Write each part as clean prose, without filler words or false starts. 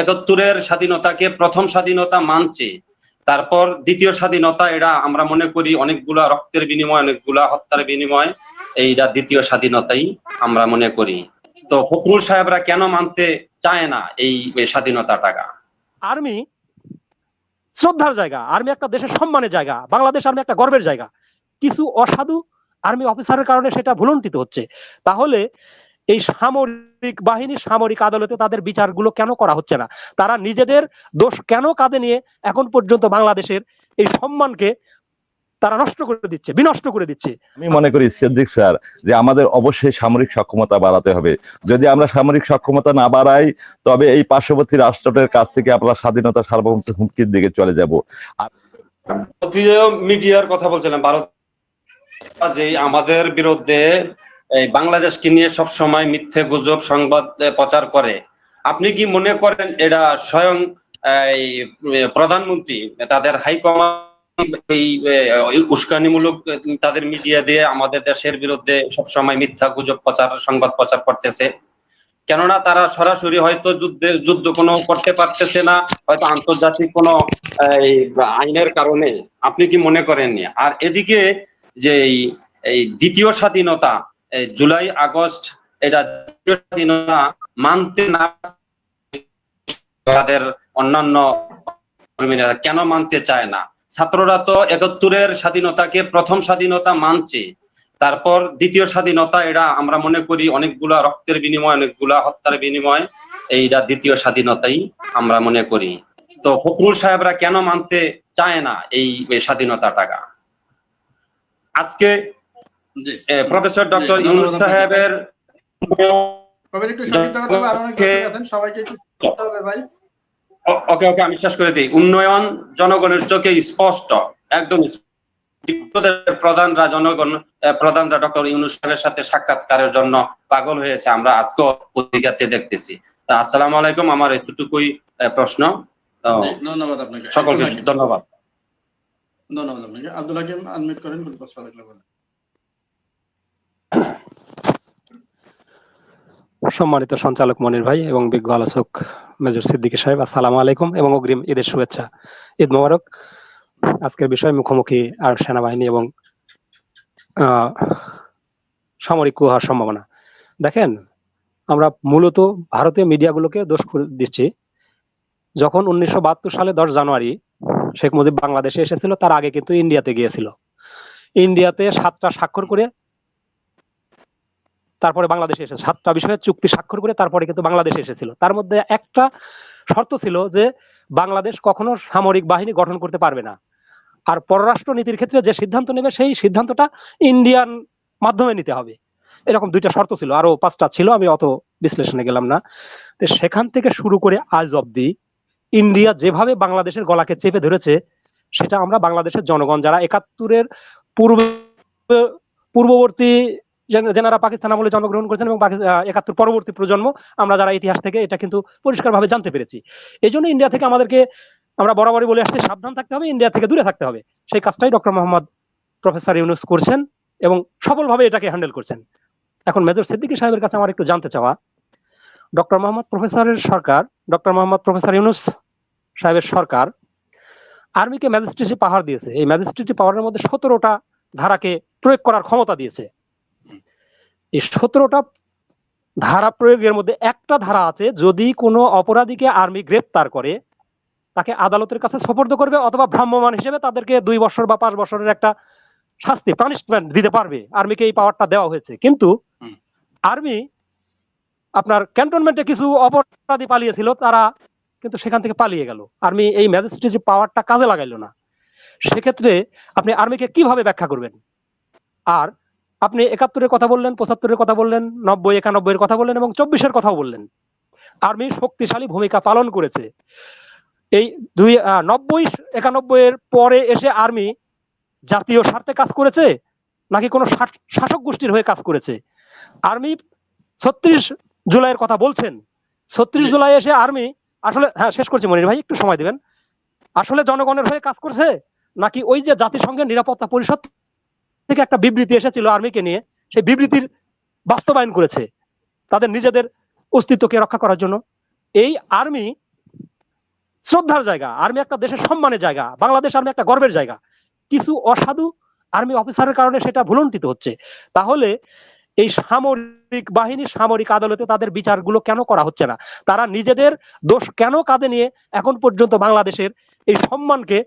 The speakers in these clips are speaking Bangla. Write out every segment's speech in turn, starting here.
71-এর স্বাধীনতাকে প্রথম স্বাধীনতা মানছে, তারপর দ্বিতীয় স্বাধীনতা এটা আমরা মনে করি অনেকগুলা রক্তের বিনিময়, অনেকগুলা হত্যার বিনিময়, এইটা দ্বিতীয় স্বাধীনতাই আমরা মনে করি। তো ফখরুল সাহেবরা কেন মানতে চায় না এই স্বাধীনতাটা? আর্মি শ্রদ্ধার জায়গা, আর্মি একটা দেশের সম্মানের জায়গা, বাংলাদেশ আর্মি একটা গর্বের জায়গা। কিছু অসাধু আর্মি অফিসারের কারণে সেটা ভুলুণ্ঠিত হচ্ছে। তাহলে এই সামরিক বাহিনী, সামরিক আদালতে তাদের বিচারগুলো কেন করা হচ্ছে না? তারা নিজেদের দোষ কেন কাঁধে নিয়ে এখন পর্যন্ত বাংলাদেশের এই সম্মানকে তারা নষ্ট করে দিচ্ছে, বিনষ্ট করে দিচ্ছে? আমি মনে করি সিদ্দিক স্যার যে আমাদের অবশ্যই সামরিক সক্ষমতা বাড়াতে হবে। যদি আমরা সামরিক সক্ষমতা না বাড়াই তবে এই পার্শ্ববর্তী রাষ্ট্রের কাছ থেকে আমরা স্বাধীনতা সার্বভৌমত্ব হুমকির দিকে চলে যাব। মিডিয়ার কথা বলছিলাম, ভারত যে আমাদের বিরুদ্ধে এই বাংলাদেশকে নিয়ে সব সময় মিথ্যে গুজব সংবাদ প্রচার করে, আপনি কি মনে করেন এটা স্বয়ং এই প্রধানমন্ত্রী তাদের হাইকমান্ড এই উস্কানিমূলক তাদের মিডিয়া দিয়ে আমাদের দেশের বিরুদ্ধে সব সময় মিথ্যা গুজব প্রচার, সংবাদ প্রচার করতেছে? কেননা তারা সরাসরি হয়তো যুদ্ধ কোনো করতে পারতেছে না, হয়তো আন্তর্জাতিক কোনো আইনের কারণে। আপনি কি মনে করেননি? আর এদিকে যে এই দ্বিতীয় স্বাধীনতা, জুলাই আগস্ট, এটা দ্বিতীয় স্বাধীনতা মানতে না তাদের অন্যান্য কর্মীরা কেন মানতে চায় না? ছাত্ররা তো 71-এর স্বাধীনতাকে প্রথম স্বাধীনতা মানছে, তারপর দ্বিতীয় স্বাধীনতা এটা আমরা মনে করি অনেকগুলা রক্তের বিনিময়, অনেকগুলা হত্যার বিনিময়, এইটা দ্বিতীয় স্বাধীনতাই আমরা মনে করি। তো ফখরুল সাহেবরা কেন মানতে চায় না এই স্বাধীনতাটা? আজকে প্রফেসর ডক্টর ইউনূস সাহেবের ওকে আমি শেষ করে দিই। উন্নয়ন জনগণের চোখে স্পষ্ট, একদম প্রধানরা ডক্টর ইউনূস সাহেবের সাথে সাক্ষাৎকারের জন্য পাগল হয়েছে, আমরা আজকে পত্রিকাতে দেখতেছি। তা আসসালামু আলাইকুম, আমার এতটুকুই প্রশ্ন। ধন্যবাদ আপনাকে, সকলকে ধন্যবাদ। ধন্যবাদ আপনাকে। আব্দুল হাকিম আনমিউট করেন, কোন প্রশ্ন লাগলে বলেন। সম্মানিত সঞ্চালক মনির ভাই এবং বিজ্ঞ আলোচক মেজর সিদ্দিকী সাহেব, আসসালামু আলাইকুম এবং অগ্রিম ঈদের শুভেচ্ছা। ঈদ মোবারক। আজকের বিষয় মুখোমুখি আর সেনাবাহিনী এবং সামরিক coup হওয়ার সম্ভাবনা। দেখেন, আমরা মূলত ভারতীয় মিডিয়াগুলোকে দোষ দিচ্ছি। যখন 1972 সালে 10 জানুয়ারি শেখ মুজিব বাংলাদেশে এসেছিল, তার আগে কিন্তু ইন্ডিয়াতে গিয়েছিল। ইন্ডিয়াতে 7টা স্বাক্ষর করে তারপরে বাংলাদেশে এসেছে, 7টা বিষয়ে চুক্তি স্বাক্ষর করে তারপরে কিন্তু বাংলাদেশে এসেছিল। তার মধ্যে একটা শর্ত ছিল যে বাংলাদেশ কখনো সামরিক বাহিনী গঠন করতে পারবে না, আর পররাষ্ট্র নীতির ক্ষেত্রে যে সিদ্ধান্ত নেবে সেই সিদ্ধান্তটা ইন্ডিয়ান মাধ্যমে নিতে হবে। এরকম 2টা শর্ত ছিল, আরো 5টা ছিল, আমি অত বিশ্লেষণে গেলাম না। তো সেখান থেকে শুরু করে আজ অব্দি ইন্ডিয়া যেভাবে বাংলাদেশের গলাকে চেপে ধরেছে, সেটা আমরা বাংলাদেশের জনগণ যারা 71-এর পূর্ববর্তী যারা পাকিস্তান আমলে জন্মগ্রহণ করেছেন এবং 71 পরবর্তী প্রজন্ম, আমরা যারা ইতিহাস থেকে এটা কিন্তু পরিষ্কারভাবে জানতে পেরেছি। এই জন্য ইন্ডিয়া থেকে আমাদেরকে, আমরা বরাবরই বলে আসছি, সাবধান থাকতে হবে, ইন্ডিয়া থেকে দূরে থাকতে হবে। সেই কাজটাই ডক্টর মোহাম্মদ প্রফেসর ইউনূস করছেন এবং সফলভাবে এটাকে হ্যান্ডেল করছেন। এখন মেজর সিদ্দিকী সাহেবের কাছে আমার একটু জানতে চাওয়া, ডক্টর মোহাম্মদ প্রফেসরের সরকার, ডক্টর মোহাম্মদ প্রফেসর ইউনূস সাহেবের সরকার আর্মিকে ম্যাজিস্ট্রেসি পাওয়ার দিয়েছে। এই ম্যাজিস্ট্রেসি পাওয়ারের মধ্যে 17টা ধারাকে প্রয়োগ করার ক্ষমতা দিয়েছে। এই 17টা ধারা প্রয়োগের মধ্যে একটা ধারা আছে, যদি কোনো অপরাধীকে আর্মি গ্রেপ্তার করে তাকে আদালতের কাছে সোপর্দ করবে, অথবা ভ্রাম্যমাণ হিসেবে তাদেরকে 2 বছর বা 5 বছরের একটা শাস্তি, পানিশমেন্ট দিতে পারবে। আর্মিকে এই পাওয়ারটা দেওয়া হয়েছে। কিন্তু আর্মি আপনার ক্যান্টনমেন্টে কিছু অপরাধী পালিয়েছিল, তারা কিন্তু সেখান থেকে পালিয়ে গেল। আর্মি এই ম্যাজিস্ট্রেসি পাওয়ারটা কাজে লাগাইলো না। সেক্ষেত্রে আপনি আর্মিকে কিভাবে ব্যাখ্যা করবেন? আর আপনি 71-এর কথা বললেন, 75-এর কথা বললেন, 90, 91-এর কথা বললেন এবং 24-এর কথাও বললেন। আর্মি শক্তিশালী ভূমিকা পালন করেছে। এই 90, 91-এর পরে এসে আর্মি জাতীয় স্বার্থে কাজ করেছে নাকি কোনো শাসক গোষ্ঠীর হয়ে কাজ করেছে? আর্মি 36 জুলাইয়ের কথা বলছেন, 36 জুলাই এসে আর্মি আসলে, হ্যাঁ শেষ করছি মনির ভাই, একটু সময় দিবেন, আসলে জনগণের হয়ে কাজ করছে নাকি ওই যে জাতিসংঘের নিরাপত্তা পরিষদ থেকে একটা বিবৃতি এসেছিল আর্মিকে নিয়ে, সেই বিবৃতির বাস্তবায়ন করেছে তাদের নিজেদের অস্তিত্বকে রক্ষা করার জন্য? এই আর্মি শ্রদ্ধার জায়গা, আর্মি একটা দেশের সম্মানের জায়গা, বাংলাদেশ আর্মি একটা গর্বের জায়গা। কিছু অসাধু আর্মি অফিসারের কারণে সেটা ভুলুণ্ঠিত হচ্ছে। তাহলে এই সামরিক বাহিনী, সামরিক আদালতে তাদের বিচারগুলো কেন করা হচ্ছে না? তারা নিজেদের দোষ কেন কাঁধে নিয়ে এখন পর্যন্ত বাংলাদেশের এই সম্মানকে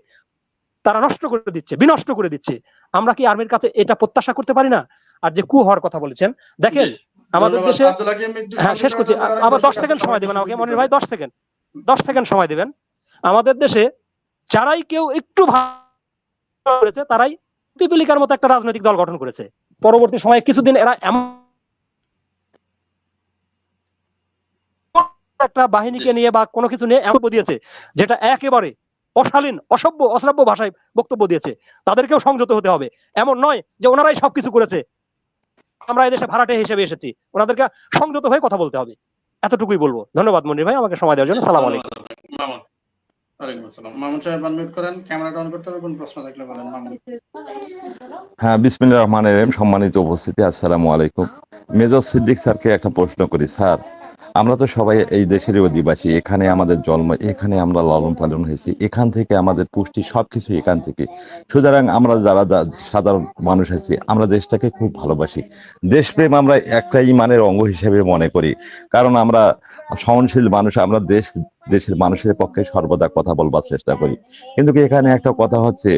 তারা নষ্ট করে দিচ্ছে, বিনষ্ট করে দিচ্ছে? আমরা কি আর্মির কাছে এটা প্রত্যাশা করতে পারি না? আর যে কু হওয়ার কথা বলেছেন, দেখেন আমাদের দেশে, হ্যাঁ শেষ করছি, আবার 10 সেকেন্ড সময় দিবেন আমাকে মনির ভাই, 10 সেকেন্ড সময় দিবেন। আমাদের দেশে যারাই কেউ একটু ভালো করেছে তারাই পিপিলিকার মতো একটা রাজনৈতিক দল গঠন করেছে। পরবর্তী সময়ে কিছুদিন এরা এমন একটা বাহিনীকে নিয়ে বা কোনো কিছু নিয়ে এমন দিয়েছে যেটা একেবারে অশালীন, অসভ্য, অশ্রাব্য ভাষায় বক্তব্য দিয়েছে। তাদেরকেও সংযত হতে হবে। এমন নয় যে ওনারাই সবকিছু করেছে, আমরা এদেশে ভাড়াটে হিসেবে এসেছি। ওনাদেরকে সংযত হয়ে কথা বলতে হবে, এতটুকুই বলবো। ধন্যবাদ মনির ভাই আমাকে সময় দেওয়ার জন্য। সালাম আলাইকুম। ওয়ালাইকুম আসসালাম। মামুন সাহেব আনমিউট করেন, ক্যামেরাটা অন করতে হবে, কোন প্রশ্ন থাকলে বলেন মামুন। হ্যাঁ, বিসমিল্লাহির রহমানির রহিম। সম্মানিত উপস্থিতি, আসসালামু আলাইকুম। মেজর সিদ্দিক স্যারকে একটা প্রশ্ন করি। স্যার, আমরা তো সবাই এই দেশেরই অধিবাসী, এখানে আমাদের জন্ম, এখানে আমরা লালন পালন হয়েছি, এখান থেকে আমাদের পুষ্টি সবকিছু এখান থেকে। সুতরাং আমরা যারা সাধারণ মানুষ আছি, আমরা দেশটাকে খুব ভালোবাসি। দেশপ্রেম আমরা একটা ইমানের অঙ্গ হিসেবে মনে করি, কারণ আমরা সহনশীল মানুষ। আমরা দেশের মানুষের পক্ষে সর্বদা কথা বলবার চেষ্টা করি। কিন্তু এখানে একটা কথা হচ্ছে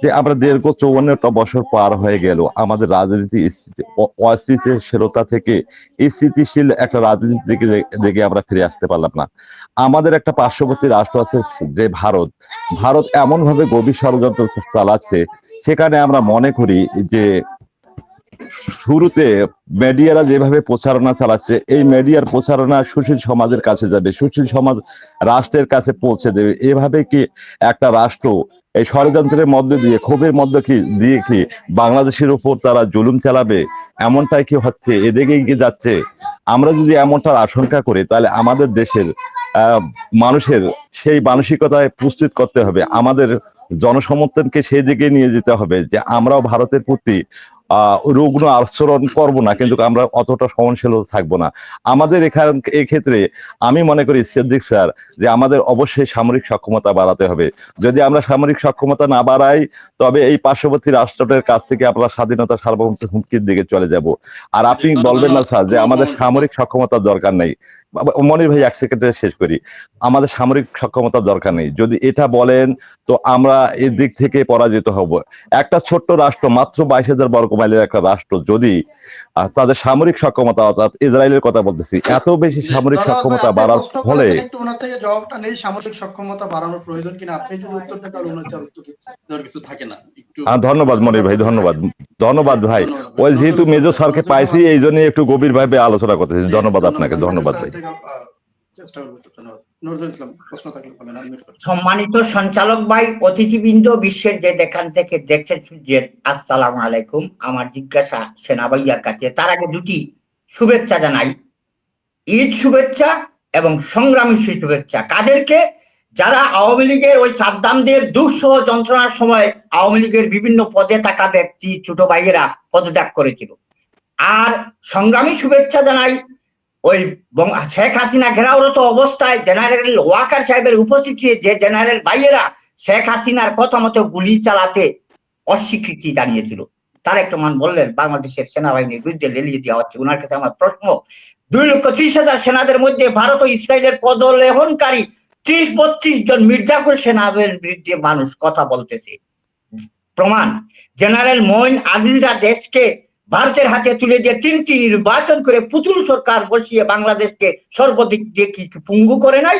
যে আমরা দীর্ঘ 54টা বছর পার হয়ে গেল, আমাদের রাজনীতি অস্থিতিশীলতা থেকে স্থিতিশীল একটা রাজনীতির দিকে আমরা ফিরে আসতে পারলাম না। আমাদের একটা পার্শ্ববর্তী রাষ্ট্র আছে যে ভারত এমন ভাবে গভীর ষড়যন্ত্র চালাচ্ছে, সেখানে আমরা মনে করি যে শুরুতে মিডিয়ারা যেভাবে প্রচারণা চালাচ্ছে, এই মিডিয়ার প্রচারণা সুশীল সমাজের কাছে যাবে, সুশীল সমাজ রাষ্ট্রের কাছে পৌঁছে দেবে। এভাবে কি একটা রাষ্ট্র এই ষড়যন্ত্রের মধ্যে দিয়ে, ক্ষোভের মধ্যে দিয়ে কি বাংলাদেশের উপর তারা জুলুম চালাবে? এমনটাই কি হচ্ছে? এদিকেই কি যাচ্ছে? আমরা যদি এমনটার আশঙ্কা করি, তাহলে আমাদের দেশের মানুষের সেই মানসিকতায় প্রস্তুত করতে হবে, আমাদের জনসমর্থনকে সেই দিকে নিয়ে যেতে হবে যে আমরাও ভারতের প্রতি রুগ্ন আচরণ করবো না, কিন্তু আমরা অতটা সহনশীল থাকবো না। আমাদের এক্ষেত্রে আমি মনে করি সিদ্দিক স্যার, যে আমাদের অবশ্যই সামরিক সক্ষমতা বাড়াতে হবে। যদি আমরা সামরিক সক্ষমতা না বাড়াই, তবে এই পার্শ্ববর্তী রাষ্ট্রের কাছ থেকে আমরা স্বাধীনতা, সার্বভৌমত্ব হুমকির দিকে চলে যাব। আর আপনি বলবেন না স্যার যে আমাদের সামরিক সক্ষমতার দরকার নেই। মনির ভাই, 1 সেকেন্ডে শেষ করি। আমাদের সামরিক সক্ষমতার দরকার নেই যদি এটা বলেন, তো আমরা এই দিক থেকে পরাজিত হব। একটা ছোট্ট রাষ্ট্র, মাত্র 22,000 বর্গ মাইলের একটা রাষ্ট্র, যদি তাদের সামরিক সক্ষমতা, অর্থাৎ ইসরায়েলের কথা বলতেছি, এত বেশি সামরিক সক্ষমতা বাড়ার ফলে, একটু ওনার থেকে জবাবটা নেই, সামরিক সক্ষমতা বাড়ানোর প্রয়োজন কিনা। আপনি যদি উত্তর দেন তাহলে ওনার উত্তর দেওয়ার কিছু থাকে না। একটু ধন্যবাদ মনির ভাই, ধন্যবাদ ভাই। ওই যেহেতু মেজর স্যারকে পাইছি, এই জন্য একটু গভীরভাবে আলোচনা করতেছি। ধন্যবাদ আপনাকে। ধন্যবাদ ভাই। সম্মানিত সঞ্চালক ভাই, অতিথিবৃন্দ, বিশ্বের যে যেখান থেকে দেখছেন, আসসালামু আলাইকুম। আমার জিজ্ঞাসা সেনাবাহিনীর কাছে। তার আগে দুটি শুভেচ্ছা জানাই, ঈদ শুভেচ্ছা এবং সংগ্রামী শুভেচ্ছা। কাদেরকে? যারা আওয়ামী লীগের ওই সাদ্দামদের দুঃসহ যন্ত্রণার সময় আওয়ামী লীগের বিভিন্ন পদে থাকা ব্যক্তি, ছোট ভাইয়েরা পদত্যাগ করেছিল। আর সংগ্রামী শুভেচ্ছা জানাই ওই শেখ হাসিনা ঘেরাওরত অবস্থায় জেনারেল ওয়াকার সাহেবের উপস্থিতিতে যে জেনারেল ভাইয়েরা শেখ হাসিনার কথা মতো গুলি চালাতে অস্বীকৃতি জানিয়েছিল, তার একটা মান বললেন বাংলাদেশের সেনাবাহিনীর বিরুদ্ধে লেলিয়ে দেওয়া হচ্ছে। ওনার কাছে আমার প্রশ্ন, 2,30,000 সেনাদের মধ্যে ভারত ও ইসরায়েলের পদলেহনকারী 30-32 জন মির্জাফর সেনাদের বিরুদ্ধে মানুষ কথা বলতেছে। প্রমাণ, জেনারেল মঈন আজিজরা দেশকে ভারতের হাতে তুলে দিয়ে 3টি নির্বাচন করে পুতুল সরকার বসিয়ে বাংলাদেশকে সর্বদিক দিয়ে কি পঙ্গু করে নাই?